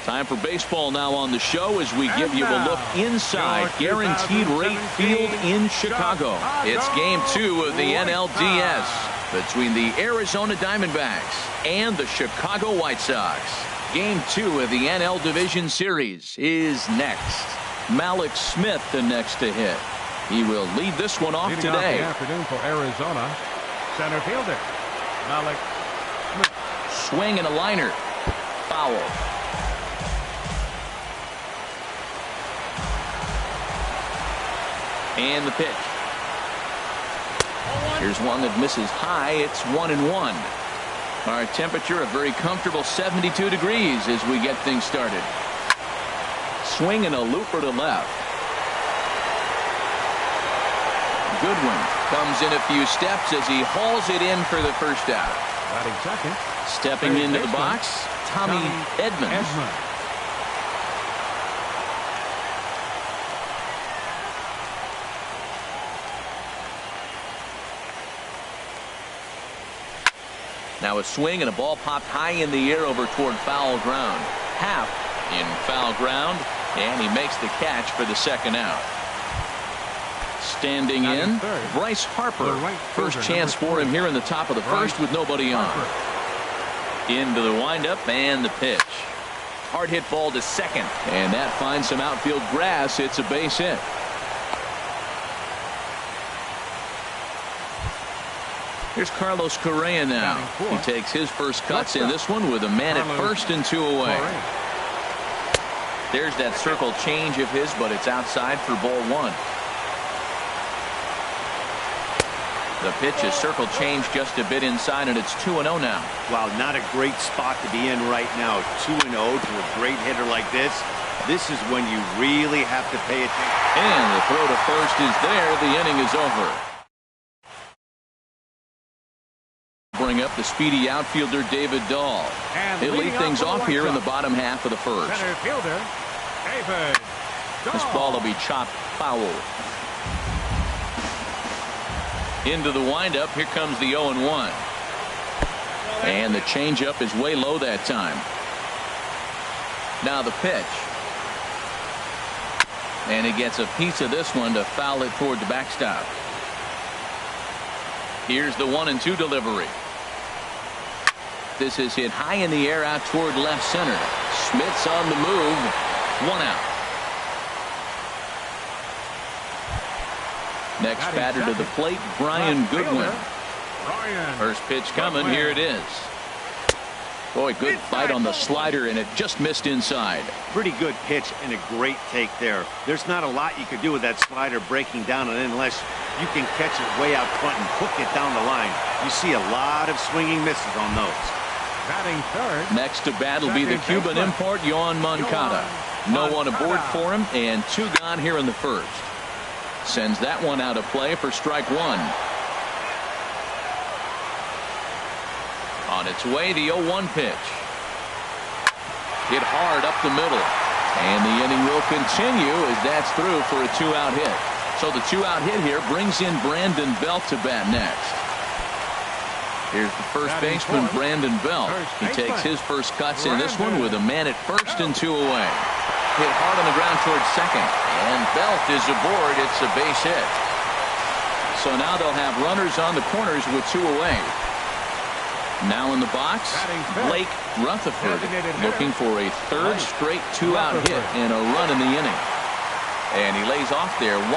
Time for baseball now on the show as we give you a look inside Guaranteed Rate Field in Chicago. It's Game 2 of the NLDS between the Arizona Diamondbacks and the Chicago White Sox. Game 2 of the NL Division Series is next. Malik Smith the next to hit. He will lead this one off Leading today. off the afternoon for Arizona, center fielder Malik Smith. Swing and a liner. Foul. And the pitch. Here's one that misses high. It's 1-1. Our temperature a very comfortable 72 degrees as we get things started. Swing and a looper to left. Goodwin comes in a few steps as he hauls it in for the first out. Batting second. Stepping into the box, Tommy Edmonds. Now a swing and a ball popped high in the air over toward foul ground. Half in foul ground, and he makes the catch for the second out. Standing in, Bryce Harper. First chance for him here in the top of the first with nobody on. Into the windup and the pitch. Hard hit ball to second, and that finds some outfield grass. It's a base hit. Here's Carlos Correa now. He takes his first cuts in this one with a man at first and 2 away. There's that circle change of his, but it's outside for ball 1. The pitch is circle change just a bit inside, and it's 2-0 now. Wow, not a great spot to be in right now. 2-0 to a great hitter like this. This is when you really have to pay attention. And the throw to first is there. The inning is over. Bring up the speedy outfielder David Dahl. He'll lead things off here in the bottom half of the first. Center fielder David Dahl. This ball will be chopped foul. Into the windup. Here comes the 0-1. And the changeup is way low that time. Now the pitch. And he gets a piece of this one to foul it toward the backstop. Here's the 1-2 delivery. This is hit high in the air out toward left center. Smith's on the move. 1 out. Next batter to the plate, Brian Goodwin. First pitch coming. Here it is. Boy, good bite on the slider, and it just missed inside. Pretty good pitch and a great take there. There's not a lot you could do with that slider breaking down, and unless you can catch it way out front and hook it down the line. You see a lot of swinging misses on those. Batting third. Next to bat will be the Cuban import, Yoan Moncada. No one aboard for him, and 2 gone here in the first. Sends that one out of play for strike 1. On its way, the 0-1 pitch. Hit hard up the middle. And the inning will continue as that's through for a 2-out hit. So the 2-out hit here brings in Brandon Belt to bat next. Here's the first baseman, Brandon Belt. He takes his first cuts in this one with a man at first and 2 away. Hit hard on the ground towards second. And Belt is aboard. It's a base hit. So now they'll have runners on the corners with 2 away. Now in the box, Blake Rutherford looking for a third straight 2-out hit and a run in the inning. And he lays off there 1-0.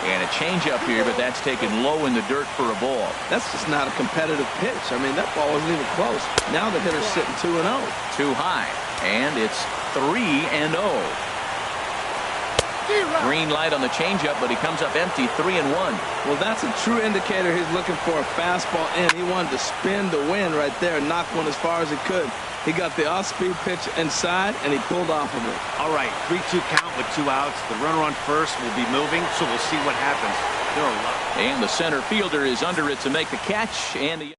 And a changeup here, but that's taken low in the dirt for a ball. That's just not a competitive pitch. I mean, that ball wasn't even close. Now the hitter's sitting 2-0. Too high. And it's 3-0. Green light on the changeup, but he comes up empty. 3-1. Well, that's a true indicator he's looking for a fastball in. He wanted to spin the wind right there, knock one as far as he could. He got the off-speed pitch inside, and he pulled off of it. All right, 3-2 count with 2 outs. The runner on first will be moving, so we'll see what happens. And the center fielder is under it to make the catch. And the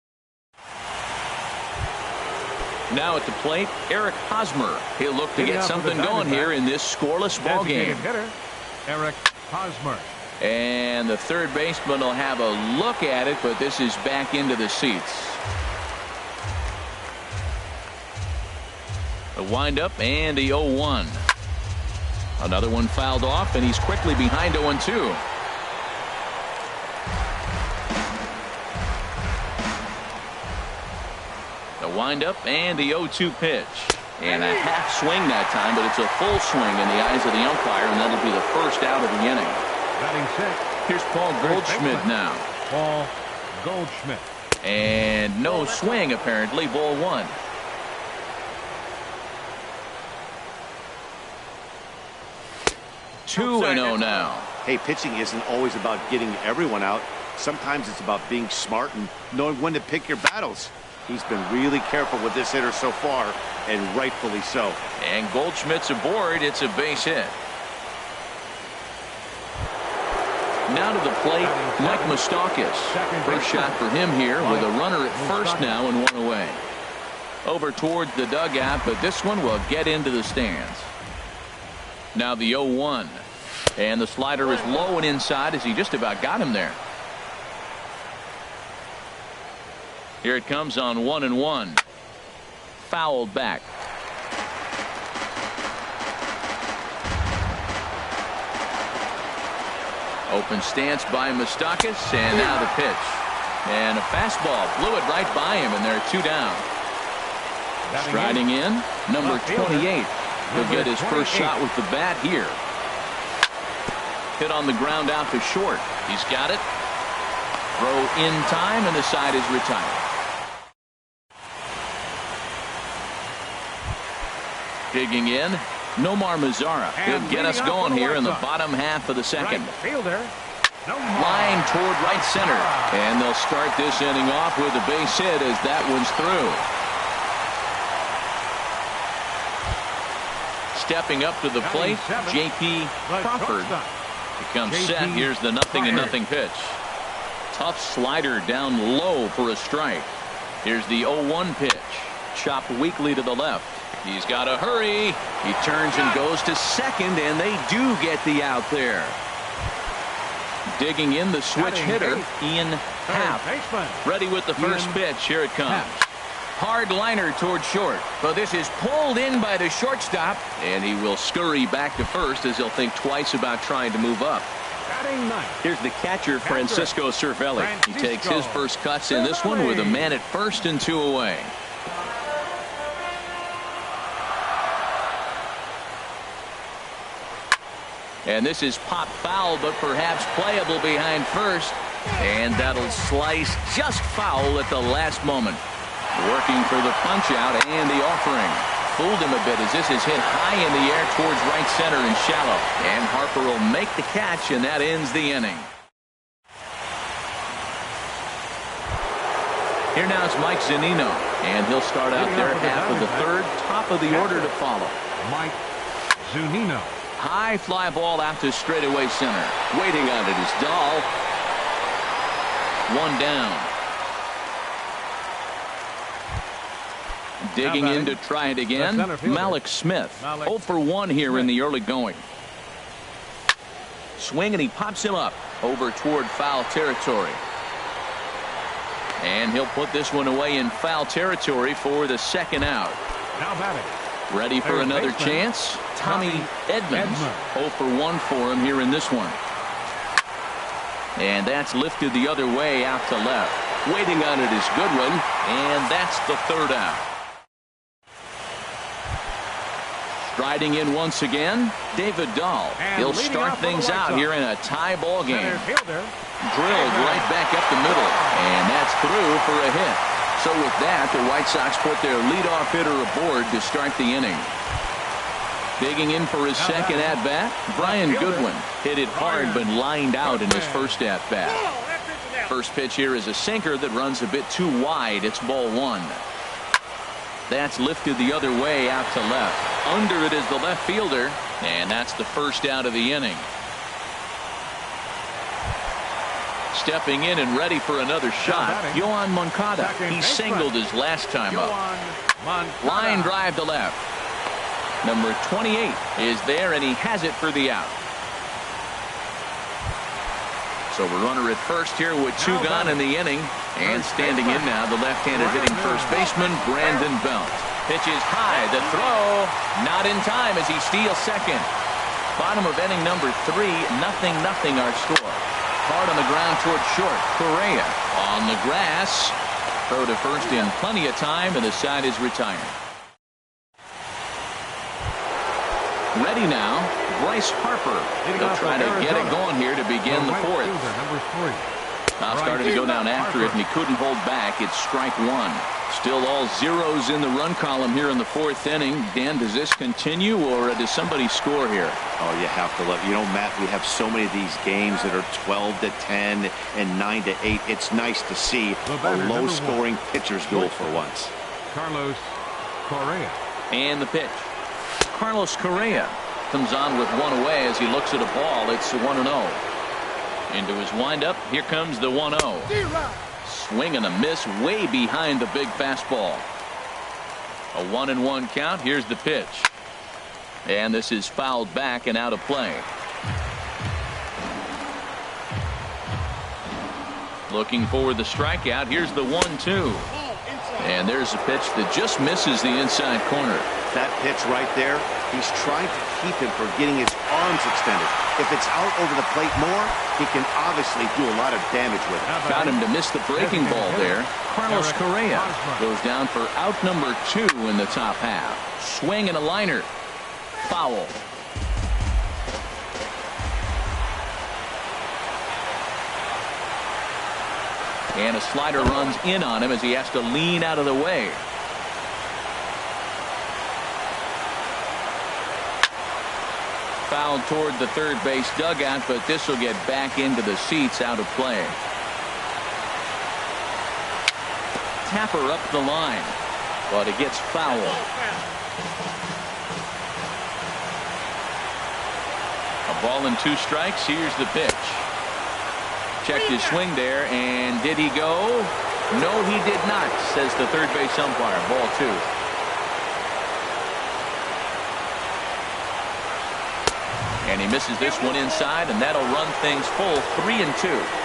now at the plate, Eric Hosmer. He'll look to get something going here in this scoreless ball game. Eric Hosmer. And the third baseman will have a look at it, but this is back into the seats. The windup and the 0-1. Another one fouled off, and he's quickly behind 0-2. The windup and the 0-2 pitch. And a half swing that time, but it's a full swing in the eyes of the umpire, and that'll be the first out of the inning. Batting sixth. Here's Paul Goldschmidt now. Paul Goldschmidt. And no swing, apparently. Ball one. Two and 0 now. Hey, pitching isn't always about getting everyone out. Sometimes it's about being smart and knowing when to pick your battles. He's been really careful with this hitter so far, and rightfully so. And Goldschmidt's aboard. It's a base hit. Now to the plate, Mike Moustakas. First shot for him here with a runner at first now and one away. Over towards the dugout, but this one will get into the stands. Now the 0-1. And the slider is low and inside as he just about got him there. Here it comes on 1-1. Fouled back. Open stance by Moustakas, and now the pitch. And a fastball blew it right by him, and there are two down. Striding in, number 28. He'll get his first shot with the bat here. Hit on the ground out to short. He's got it. Throw in time, and the side is retired. Digging in, Nomar Mazara. He'll get us going here in the bottom half of the second. Line toward right center. And they'll start this inning off with a base hit as that one's through. Stepping up to the plate, J.P. Crawford becomes set. Here's the 0-0 pitch. Tough slider down low for a strike. Here's the 0-1 pitch. Chopped weakly to the left. He's got to hurry. He turns and goes to second, and they do get the out there. Digging in, the switch hitter, Ian Happ. Ready with the first pitch. Here it comes. Hard liner toward short. But this is pulled in by the shortstop, and he will scurry back to first as he'll think twice about trying to move up. Here's the catcher, Francisco Cervelli. He takes his first cuts in this one with a man at first and two away. And this is pop foul, but perhaps playable behind first. And that'll slice just foul at the last moment. Working for the punch out and the offering. Fooled him a bit as this is hit high in the air towards right center and shallow. And Harper will make the catch, and that ends the inning. Here now is Mike Zunino. And he'll start out there half of the third. Top of the order to follow. Mike Zunino. High fly ball out to straightaway center. Waiting on it is Dahl. One down. Digging in to try it again, Malik Smith. 0 for 1 here in the early going. Swing, and he pops him up over toward foul territory. And he'll put this one away in foul territory for the second out. Now batting. Ready for another chance. Tommy Edmonds. 0 for 1 for him here in this one. And that's lifted the other way out to left. Waiting on it is Goodwin. And that's the third out. Striding in once again, David Dahl. He'll start things out here in a tie ball game. Drilled right back up the middle. And that's through for a hit. So with that, the White Sox put their leadoff hitter aboard to start the inning. Digging in for his second at-bat, Brian Goodwin. Hit it hard but lined out in his first at-bat. First pitch here is a sinker that runs a bit too wide. It's ball one. That's lifted the other way out to left. Under it is the left fielder, and that's the first out of the inning. Stepping in and ready for another shot, Yoan Moncada. He singled his last time up. Line drive to left. Number 28 is there, and he has it for the out. So a runner at first here with two gone in the inning. And standing in now, the left-handed hitting first baseman, Brandon Belt. Pitch is high. The throw not in time as he steals second. Bottom of inning number 3, 0-0 our score. Hard on the ground toward short. Correa on the grass. Throw to first in plenty of time, and the side is retired. Ready now, Bryce Harper. They'll try to get it going here to begin the fourth. Now started to go down after it, and he couldn't hold back. It's strike one. Still all zeros in the run column here in the fourth inning. Dan, does this continue, or does somebody score here? Oh, you have to love. You know, Matt, we have so many of these games that are 12-10 and 9-8. It's nice to see a low-scoring pitcher's duel for once. Carlos Correa. And the pitch. Carlos Correa comes on with one away as he looks at a ball. It's 1-0. Into his windup. Here comes the 1-0. Swing and a miss way behind the big fastball. A 1-1 count. Here's the pitch. And this is fouled back and out of play. Looking for the strikeout. Here's the 1-2. And there's a pitch that just misses the inside corner. That pitch right there, he's trying to keep him from getting his arms extended. If it's out over the plate more, he can obviously do a lot of damage with it. Got him to miss the breaking ball there. Carlos Correa goes down for out number 2 in the top half. Swing and a liner. Foul. And a slider runs in on him as he has to lean out of the way. Fouled toward the third base dugout, but this will get back into the seats, out of play. Tapper up the line, but it gets foul. A ball and 2 strikes. Here's the pitch. Checked his swing there, and did he go? No, he did not, says the third base umpire. Ball 2. And he misses this one inside, and that'll run things full 3-2.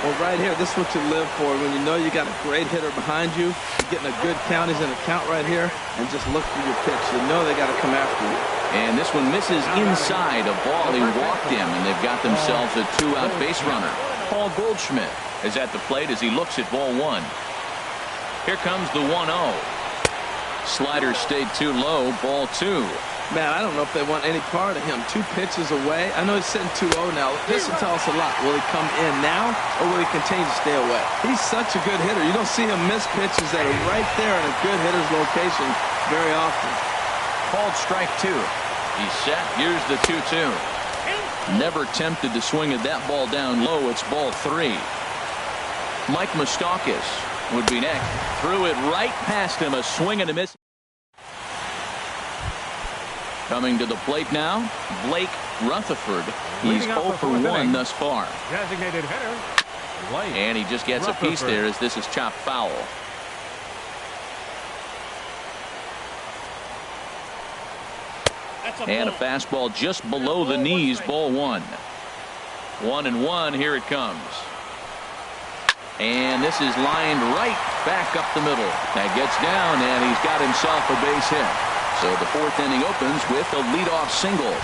Well, right here, this is what you live for. When you know you got a great hitter behind you, you're getting a good count. He's in a count right here, and just look for your pitch. You know they got to come after you. And this one misses inside a ball. He walked him, and they've got themselves a 2-out base runner. Paul Goldschmidt is at the plate as he looks at ball 1. Here comes the 1-0. Slider stayed too low. Ball 2. Man, I don't know if they want any part of him. 2 pitches away. I know he's sitting 2-0 now. This will tell us a lot. Will he come in now, or will he continue to stay away? He's such a good hitter. You don't see him miss pitches that are right there in a good hitter's location very often. Called strike 2. He's set. Here's the 2-2. Never tempted to swing at that ball down low. It's ball 3. Mike Moustakas would be next. Threw it right past him. A swing and a miss. Coming to the plate now, Blake Rutherford. He's 0 for 1 thus far. Designated hitter, Blake. And he just gets a piece there as this is chopped foul. And a fastball just below the knees, ball 1. 1-1, here it comes. And this is lined right back up the middle. That gets down, and he's got himself a base hit. So the fourth inning opens with a leadoff single.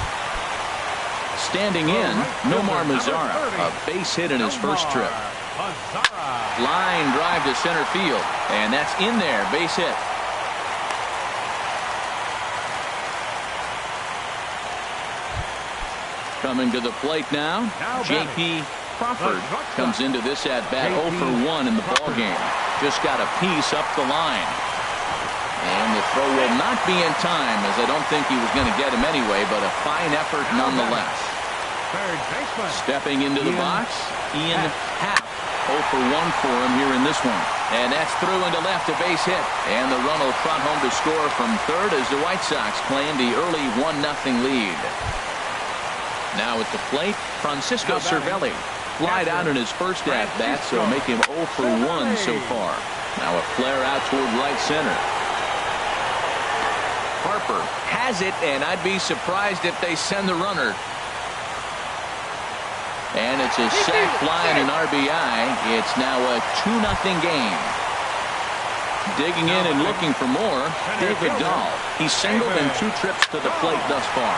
Standing in, Nomar Mazara, a base hit in his first trip. Line drive to center field, and that's in there, base hit. Coming to the plate now, J.P. Crawford comes into this at-bat 0 for 1 in the ballgame. Just got a piece up the line. And the throw will not be in time, as I don't think he was going to get him anyway, but a fine effort nonetheless. Stepping into the box, Ian Happ. 0 for 1 for him here in this one. And that's through into left, a base hit. And the run will trot home to score from third as the White Sox claim the early 1-0 lead. Now at the plate, Francisco Cervelli. Flied out in his first at-bat, so make him 0 for 1 so far. Now a flare out toward right center. Harper has it, and I'd be surprised if they send the runner. And it's a sac fly and an RBI. It's now a 2-0 game. Digging in and looking for more, David Dahl. He's singled in 2 trips to the plate thus far.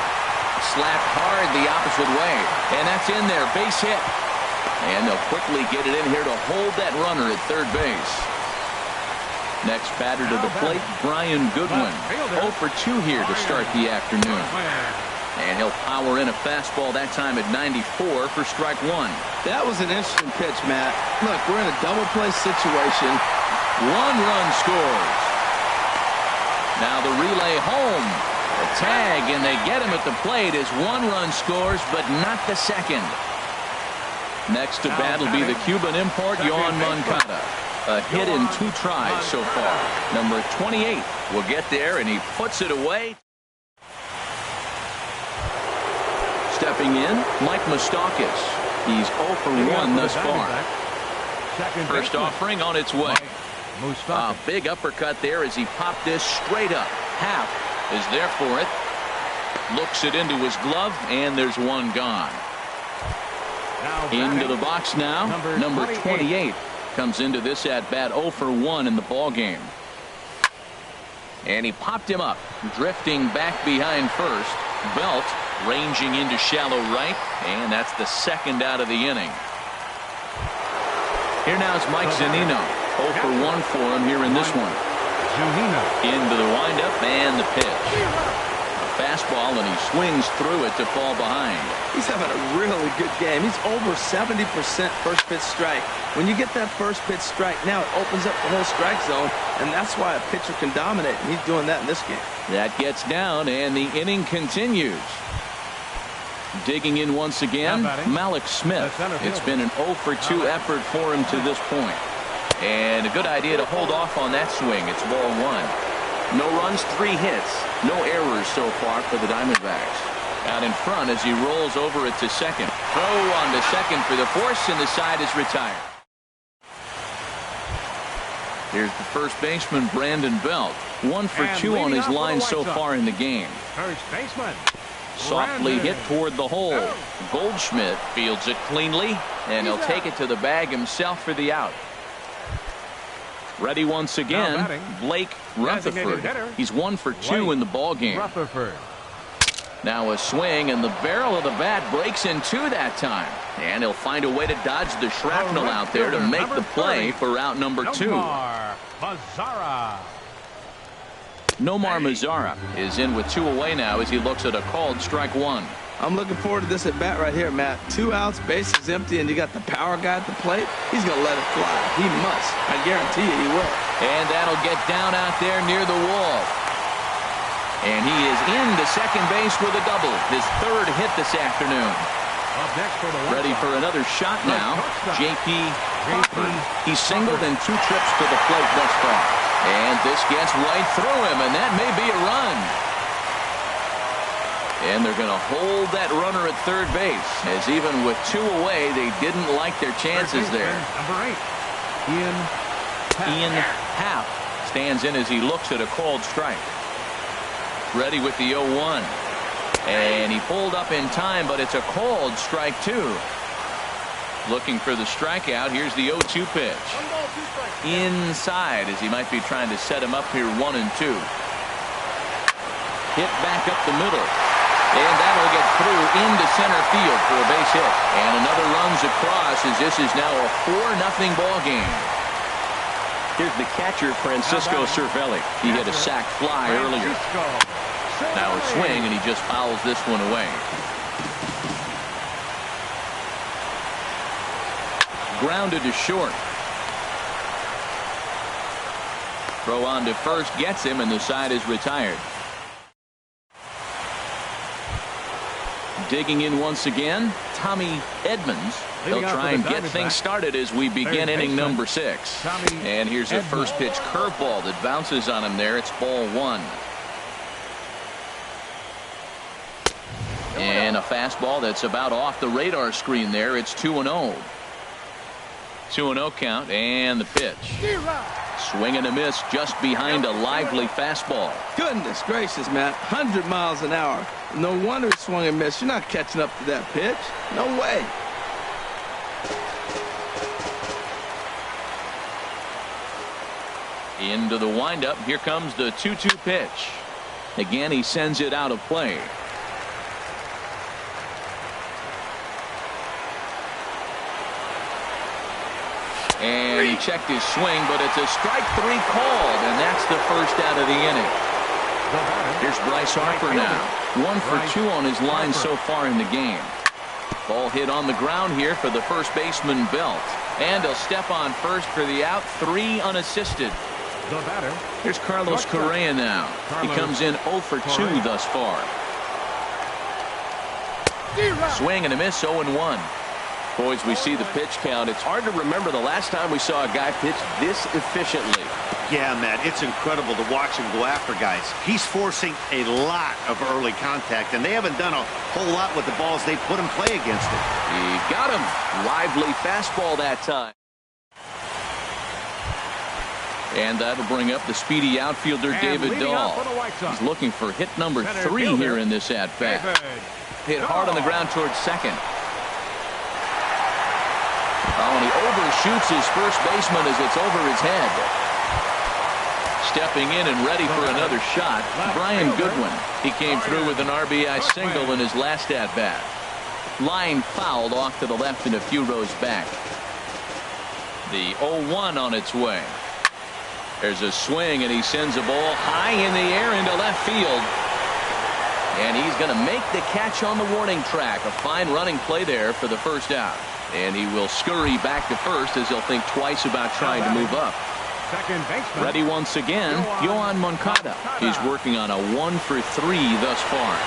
Slapped hard the opposite way, and that's in there. Base hit. And they'll quickly get it in here to hold that runner at third base. Next batter to the plate, Brian Goodwin. 0 for 2 here to start the afternoon. And he'll power in a fastball that time at 94 for strike 1. That was an interesting pitch, Matt. Look, we're in a double play situation. 1 run scores. Now the relay home. The tag, and they get him at the plate as 1 run scores, but not the second. Next to bat will be the Cuban import, Yoan Moncada. A hit in 2 tries so far. Number 28 will get there, and he puts it away. Stepping in, Mike Moustakas. He's 0 for 1 thus far. First offering on its way. A big uppercut there as he popped this straight up. Half is there for it. Looks it into his glove, and there's 1 gone. Into the box now. Number 28 comes into this at-bat 0 for 1 in the ball game. And he popped him up, drifting back behind first. Belt ranging into shallow right, and that's the second out of the inning. Here now is Mike Zunino. 0 for 1 for him here in this one. Into the windup and the pitch. Fastball, and he swings through it to fall behind. He's having a really good game. He's over 70% first pitch strike. When you get that first pitch strike, now it opens up the whole strike zone, and that's why a pitcher can dominate, and he's doing that in this game. That gets down, and the inning continues. Digging in once again, Malik Smith. It's been an 0 for 2 effort for him to this point. And a good idea to hold off on that swing. It's ball 1. No runs, 3 hits. No errors so far for the Diamondbacks. Out in front as he rolls over it to second. Throw on to second for the force, and the side is retired. Here's the first baseman, Brandon Belt. 1 for 2 on his line so far in the game. First baseman. Softly hit toward the hole. Goldschmidt fields it cleanly, and he'll take it to the bag himself for the out. Ready once again, Blake Rutherford. He's 1 for 2 in the ball game. Now a swing, and the barrel of the bat breaks in 2 that time. And he'll find a way to dodge the shrapnel out there to make the play for out number 2. Nomar Mazara is in with 2 away now as he looks at a called strike 1. I'm looking forward to this at bat right here, Matt. 2 outs, bases empty, and you got the power guy at the plate. He's going to let it fly. He must. I guarantee you he will. And that'll get down out there near the wall. And he is into second base with a double. His 3rd hit this afternoon. Ready for another shot now. J.P. Crawford. He's singled in 2 trips to the plate thus far. And this gets right through him, and that may be a run. And they're going to hold that runner at third base, as even with 2 away, they didn't like their chances there. Number 8, Ian Happ stands in as he looks at a called strike. Ready with the 0-1. And he pulled up in time, but it's a called strike 2. Looking for the strikeout. Here's the 0-2 pitch. Inside, as he might be trying to set him up here 1-2. Hit back up the middle. And that'll get through into center field for a base hit. And another runs across as this is now a 4-0 ball game. Here's the catcher, Francisco Cervelli. He hit a sac fly earlier. Now a swing, and he just fouls this one away. Grounded to short. Throw on to first gets him, and the side is retired. Digging in once again, Tommy Edmonds. They'll try and get things started as we begin inning number 6. And here's a first pitch curveball that bounces on him there. It's ball 1. And a fastball that's about off the radar screen there. It's 2-0. 2-0 count, and the pitch. Swing and a miss just behind a lively fastball. Goodness gracious, Matt. 100 miles an hour. No wonder it swung and missed. You're not catching up to that pitch. No way. Into the windup. Here comes the 2-2 pitch. Again, he sends it out of play. And he checked his swing, but it's a strike 3 called, and that's the first out of the inning. Here's Bryce Harper now. 1 for 2 on his line so far in the game. Ball hit on the ground here for the first baseman, Belt. And he'll step on first for the out. 3 unassisted. Here's Carlos Correa now. He comes in 0 for 2 thus far. Swing and a miss, 0-1. Boys, we see the pitch count. It's hard to remember the last time we saw a guy pitch this efficiently. Yeah, Matt, it's incredible to watch him go after guys. He's forcing a lot of early contact, and they haven't done a whole lot with the balls they put in play against him. He got him. Lively fastball that time. And that'll bring up the speedy outfielder, David Dahl. He's looking for hit number 3 here in this at-bat. Hit hard on the ground towards second. Oh, and he overshoots his first baseman as it's over his head. Stepping in and ready for another shot, Brian Goodwin. He came through with an RBI single in his last at-bat. Line fouled off to the left and a few rows back. The 0-1 on its way. There's a swing, and he sends a ball high in the air into left field. And he's going to make the catch on the warning track. A fine running play there for the first out. And he will scurry back to first as he'll think twice about trying to move up. Second baseman. Ready once again, Yohan Moncada. He's working on a 1 for 3 thus far.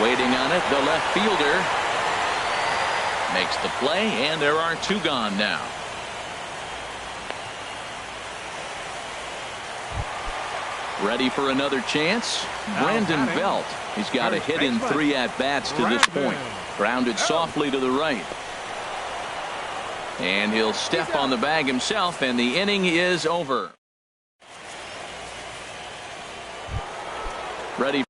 Waiting on it, the left fielder makes the play, and there are 2 gone now. Ready for another chance? Brandon Belt. He's got a hit in 3 at-bats to this point. Grounded softly to the right. And he'll step on the bag himself, and the inning is over. Ready.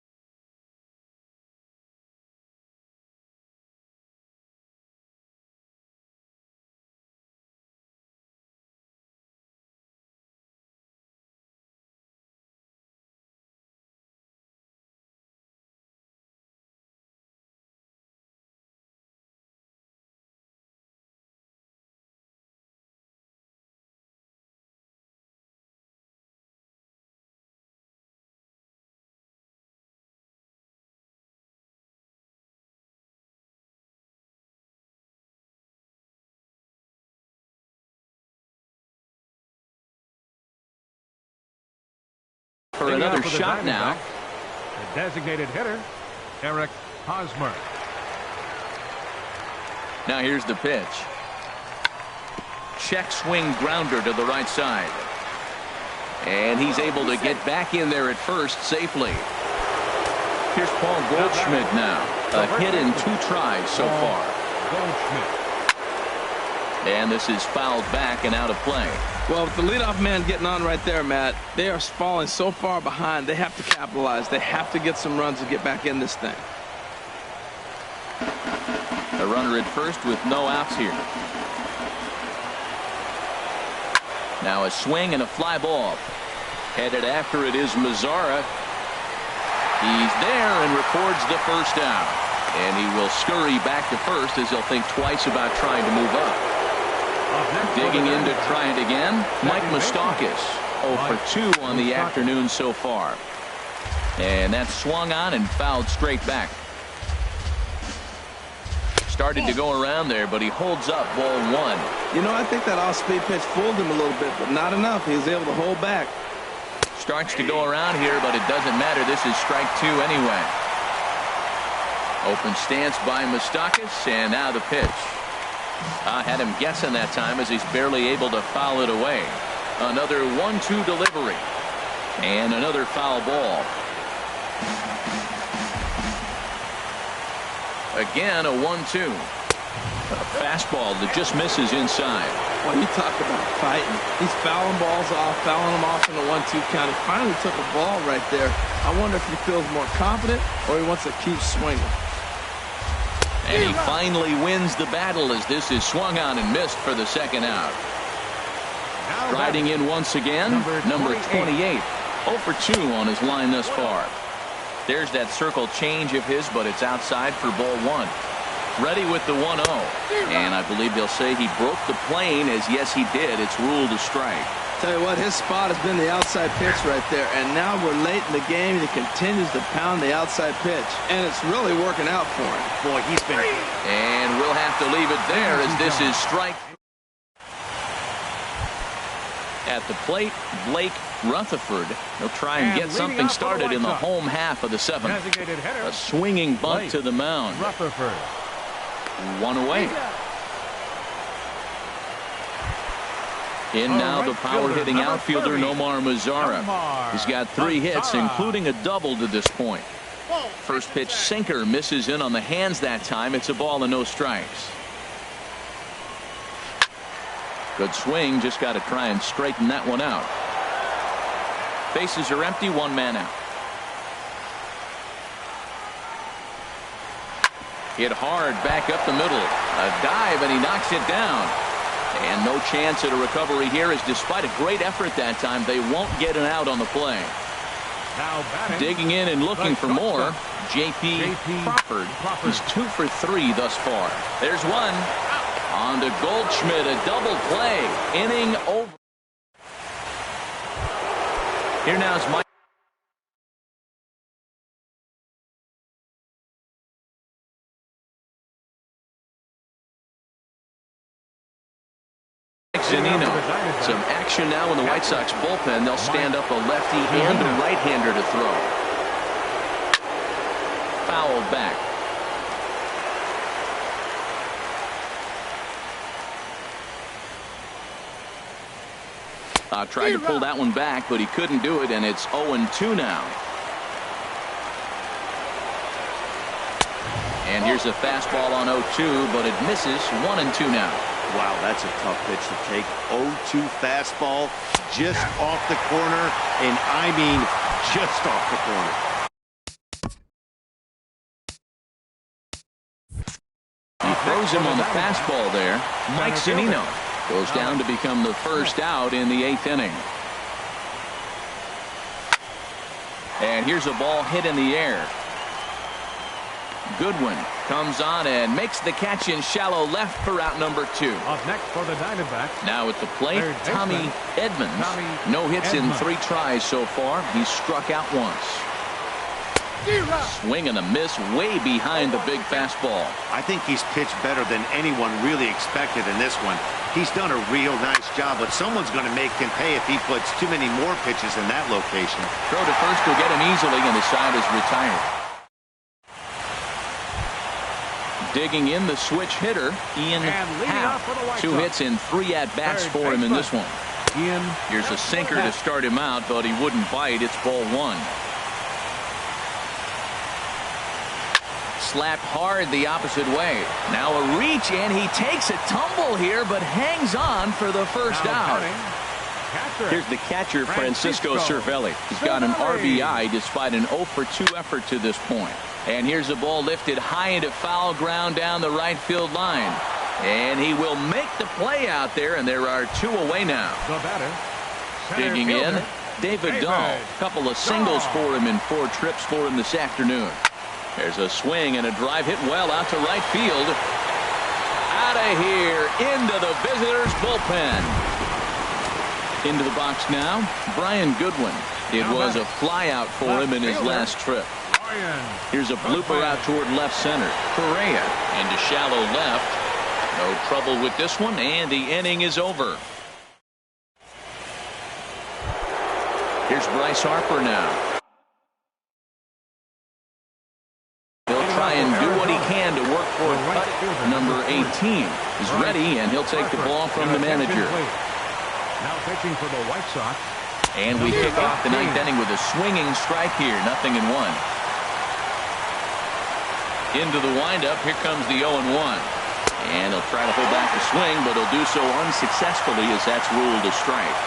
For another shot now. The designated hitter, Eric Hosmer. Now here's the pitch. Check swing grounder to the right side. And he's able to get back in there at first safely. Here's Paul Goldschmidt now. A hit in 2 tries so far. Goldschmidt. And this is fouled back and out of play. Well, with the leadoff man getting on right there, Matt, they are falling so far behind. They have to capitalize. They have to get some runs to get back in this thing. A runner at first with no outs here. Now a swing and a fly ball. Headed after it is Mazzara. He's there and records the first out. And he will scurry back to first as he'll think twice about trying to move up. Digging in to try it again, Mike Moustakas. 0 for 2 on the afternoon so far. And that's swung on and fouled straight back. Started to go around there, but he holds up ball 1. You know, I think that off-speed pitch fooled him a little bit, but not enough. He was able to hold back. Starts to go around here, but it doesn't matter. This is strike 2 anyway. Open stance by Moustakas, and now the pitch. I had him guessing that time as he's barely able to foul it away. Another 1-2 delivery. And another foul ball. Again, a 1-2. A fastball that just misses inside. Well, you talk about fighting. He's fouling balls off, fouling them off in a 1-2 count. He finally took a ball right there. I wonder if he feels more confident or he wants to keep swinging. And he finally wins the battle as this is swung on and missed for the second out. Riding in once again, number 28. 0 for 2 on his line thus far. There's that circle change of his, but it's outside for ball 1. Ready with the 1-0. And I believe they'll say he broke the plane, as yes he did. It's ruled a strike. Tell you what, his spot has been the outside pitch right there, and now we're late in the game and he continues to pound the outside pitch, and it's really working out for him. Boy, he's been... And we'll have to leave it there as this is strike. At the plate, Blake Rutherford. He'll try and get something started in the home half of the 7th. A swinging bunt to the mound. Rutherford. 1 away. In now the power-hitting outfielder Nomar Mazara. He's got 3 hits, including a double to this point. First pitch sinker misses in on the hands that time. It's a ball and no strikes. Good swing, just got to try and straighten that one out. Bases are empty, 1 man out. Hit hard back up the middle. A dive and he knocks it down. And no chance at a recovery here, as despite a great effort that time, they won't get an out on the play. Now digging in and looking for more, J.P. Crawford. He's 2 for 3 thus far. There's one. On to Goldschmidt, a double play. Inning over. Here now is Mike Zunino. Some action now in the White Sox bullpen. They'll stand up a lefty and a right-hander to throw. Fouled back. Tried to pull that one back, but he couldn't do it, and it's 0-2 now. And here's a fastball on 0-2, but it misses. 1-2 now. Wow, that's a tough pitch to take. 0-2 fastball just off the corner, and I mean just off the corner. He throws him on the fastball there. Mike Zunino goes down to become the first out in the 8th inning. And here's a ball hit in the air. Goodwin comes on and makes the catch in shallow left for out number 2. Up next for the Diamondbacks. Now at the plate, Tommy Edmonds. No hits in 3 tries so far. He's struck out once. Swing and a miss way behind the big fastball. I think he's pitched better than anyone really expected in this one. He's done a real nice job, but someone's going to make him pay if he puts too many more pitches in that location. Throw to first will get him easily, and the side is retired. Digging in the switch hitter, Ian Howe. 2 hits and 3 at-bats for him in this one. Here's a sinker to start him out, but he wouldn't bite. It's ball 1. Slapped hard the opposite way. Now a reach, and he takes a tumble here, but hangs on for the first out. Here's the catcher, Francisco Cervelli. He's got an RBI despite an 0 for 2 effort to this point. And here's a ball lifted high into foul ground down the right field line. And he will make the play out there, and there are 2 away now. Digging in, David Dahl. Couple of singles for him in 4 trips for him this afternoon. There's a swing and a drive hit well out to right field. Out of here into the visitors' bullpen. Into the box now, Brian Goodwin. It was a fly out for him in his last trip. Here's a blooper out toward left center. Correa into shallow left. No trouble with this one, and the inning is over. Here's Bryce Harper now. He'll try and do what he can to work for cut number 18. He's ready, and he'll take the ball from the manager. Now pitching for the White Sox. And we kick off the 9th inning with a swinging strike here. 0-1. Into the windup. Here comes the 0-1. And he'll try to hold back the swing, but he'll do so unsuccessfully as that's ruled a strike.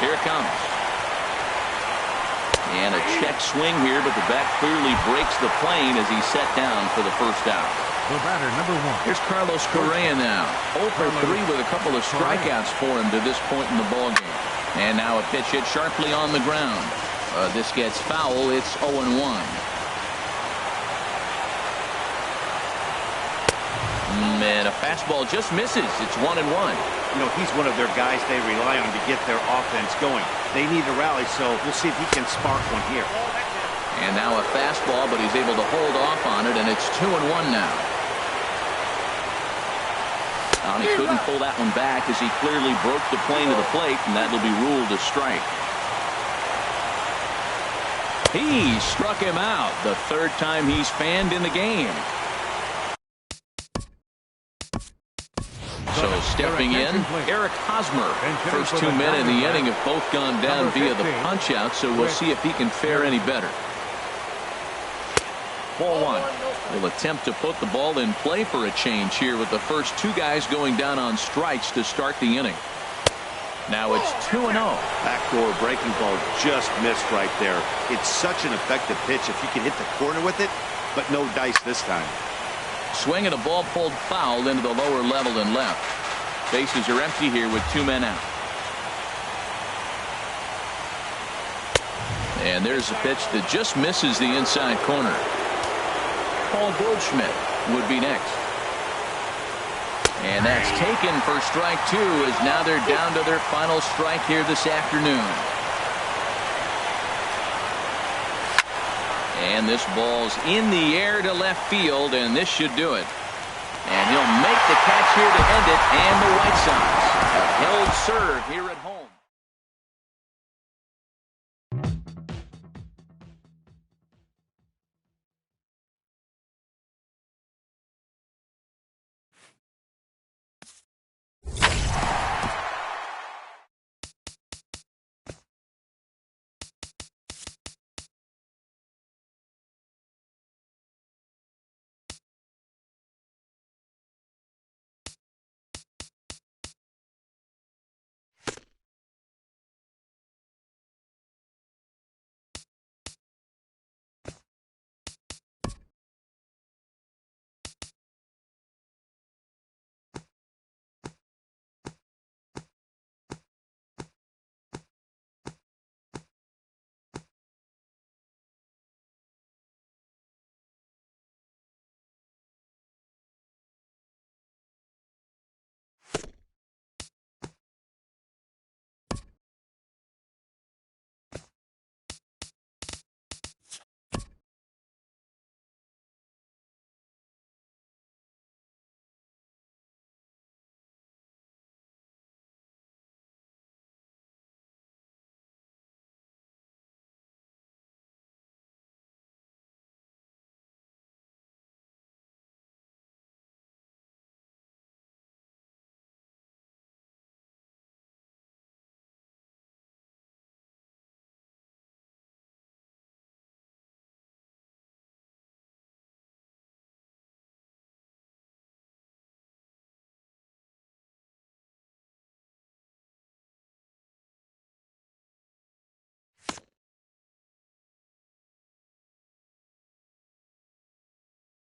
Here it comes. And a check swing here, but the bat clearly breaks the plane as he's set down for the first out. The batter, number 1. Here's Carlos Correa now. 0 for 3 with a couple of strikeouts for him to this point in the ballgame. And now a pitch hit sharply on the ground. This gets foul. It's 0-1. And a fastball just misses. It's 1-1. You know, he's one of their guys they rely on to get their offense going. They need a rally, so we'll see if he can spark one here. And now a fastball, but he's able to hold off on it, and it's 2-1 now. And he couldn't pull that one back as he clearly broke the plane of the plate, and that'll be ruled a strike. He struck him out the third time he's fanned in the game. So stepping in, Eric Hosmer. First 2 men in the inning have both gone down via the punch-out, so we'll see if he can fare any better. Ball 1. Will attempt to put the ball in play for a change here with the first 2 guys going down on strikes to start the inning. Now it's 2-0. Backdoor breaking ball just missed right there. It's such an effective pitch if you can hit the corner with it, but no dice this time. Swing and a ball pulled foul into the lower level and left. Bases are empty here with 2 men out. And there's a pitch that just misses the inside corner. Paul Goldschmidt would be next. And that's taken for strike 2 as now they're down to their final strike here this afternoon. And this ball's in the air to left field, and this should do it. And he'll make the catch here to end it, and the White Sox have held serve here at home.